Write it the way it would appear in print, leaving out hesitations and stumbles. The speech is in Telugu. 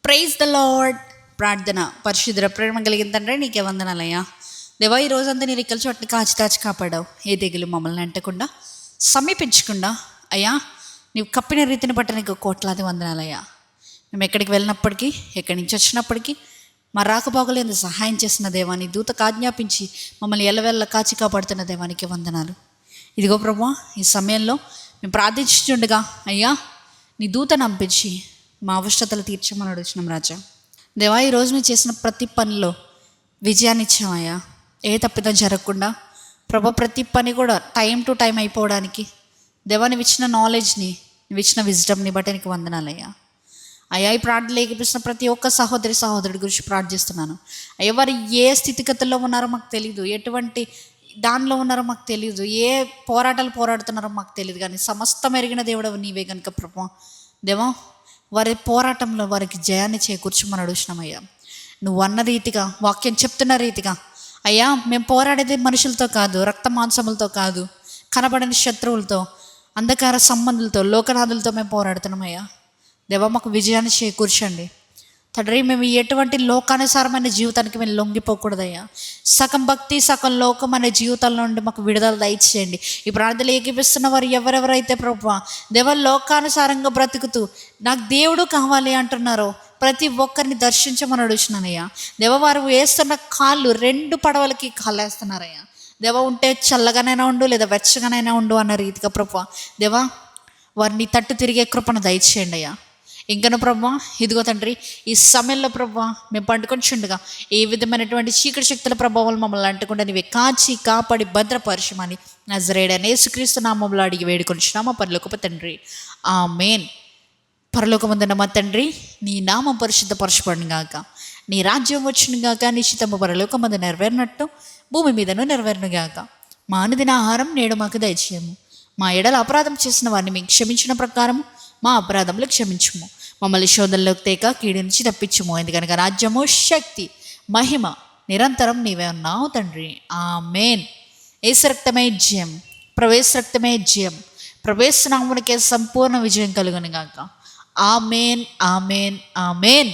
Praise the lord. ప్రార్థన. పరిశుద్ధ ప్రేమ కలిగిన తండ్రి నీకే వందనాలయ్యా. దేవా, ఈ రోజంతా నీ రెక్కల చోట్ని కాచి కాపాడావు. ఏ తెగులు మమ్మల్ని అంటకుండా సమీపించకుండా అయ్యా నీవు కప్పిన రీతిని బట్టి నీకు కోట్లాది వందనాలయ్యా. మేము ఎక్కడికి వెళ్ళినప్పటికీ, ఎక్కడి నుంచి వచ్చినప్పటికీ మా రాకపోకలేదు సహాయం చేసిన దేవాన్ని దూతకు ఆజ్ఞాపించి మమ్మల్ని ఎల్లవెల్ల కాచి కాపాడుతున్న దేవానికి వందనాలు. ఇదిగో ప్రభువా, ఈ సమయంలో మేము ప్రార్థించుండగా అయ్యా నీ దూతను పంపించి మా అవసరతలు తీర్చమని అడుగుతున్నాం రాజా. దేవా, ఈరోజు మేము చేసిన ప్రతి పనిలో విజయాన్ని ఇచ్చామయ్యా. ఏ తప్పిదం జరగకుండా ప్రభా, ప్రతి పని కూడా టైం టు టైం అయిపోవడానికి దేవా నువ్వు ఇచ్చిన నాలెడ్జ్ని, నువ్వు ఇచ్చిన విజ్డమ్ని బట్టి నీకు వందనాలయ్యా. అయ్యా, ఈ ప్రార్థనలు ఏకీపిస్తున్న ప్రతి ఒక్క సహోదరుడి గురించి ప్రార్థిస్తున్నాను. అయ్యా, వారు ఏ స్థితిగతుల్లో ఉన్నారో మాకు తెలియదు, ఎటువంటి దానిలో ఉన్నారో మాకు తెలియదు, ఏ పోరాటాలు పోరాడుతున్నారో మాకు తెలియదు, కానీ సమస్తం ఎరిగిన దేవుడు నీవే కనుక ప్రభా దేవా వారి పోరాటంలో వారికి జయాన్ని చేకూర్చమని అడుగుతున్నామయ్యా. నువ్వు అన్న రీతిగా, వాక్యం చెప్తున్న రీతిగా అయ్యా మేము పోరాడేది మనుషులతో కాదు, రక్త మాంసములతో కాదు, కనబడని శత్రువులతో, అంధకార సంబంధులతో, లోకనాథులతో మేము పోరాడుతున్నామయ్యా. దేవా, మాకు విజయాన్ని చేకూర్చండి తండ్రి. మేము ఎటువంటి లోకానుసారమైన జీవితానికి మేము లొంగిపోకూడదయ్యా. సగం భక్తి సగం లోకం అనే జీవితంలో నుండి మాకు విడుదల దయచేయండి. ఈ ప్రార్థనలు ఏకీపిస్తున్న వారు ఎవరెవరైతే ప్రభువా దేవ లోకానుసారంగా బ్రతుకుతూ నాకు దేవుడు కావాలి అంటున్నారో ప్రతి ఒక్కరిని దర్శించమని అడుగుతున్నానయ్యా. దేవ, వారు వేస్తున్న కాళ్ళు 2 పడవలకి కాళ్ళు వేస్తున్నారయ్యా. దేవ, ఉంటే చల్లగానైనా ఉండు లేదా వెచ్చగానైనా ఉండు అన్న రీతిగా ప్రభువా దేవా వారిని తట్టు తిరిగే కృపను దయచేయండి అయ్యా. ఇంకను ప్రభా ఇదిగో తండ్రి, ఈ సమయంలో ప్రభా మేము పండుకొనిచుండగా ఏ విధమైనటువంటి చీకటి శక్తుల ప్రభావాలు మమ్మల్ని అంటకుండా నీవే కాచి కాపాడి భద్రపరచమని నజరేయుడైన యేసుక్రీస్తు నామములో అడిగి వేడుకొనిచున్నాము పరలోకపు తండ్రి, ఆమేన్. పరలోకమందున్న మా తండ్రి, నీ నామం పరిశుద్ధపరచబడును గాక, నీ రాజ్యం వచ్చును గాక, నీ చిత్తము పరలోకమందు నెరవేరినట్టు భూమి మీదను నెరవేరును గాక. మా అనుదిన ఆహారం నేడు మాకు దయచేయము. మా ఎడల అపరాధం చేసిన వారిని మేము క్షమించిన ప్రకారము మా అపరాధములు క్షమించుము. మమ్మల్ని శోధనలోకి తేక కీడు నుంచి తప్పించుము. ఎందుకనగా రాజ్యము, శక్తి, మహిమ నిరంతరం నీవే ఉన్నావు తండ్రి, ఆమేన్. యేసు రక్తమే జయం, ప్రవేశ రక్తమే జయం, ప్రవేశనామునికే సంపూర్ణ విజయం కలుగును గాక. ఆమేన్, ఆమేన్, ఆమేన్.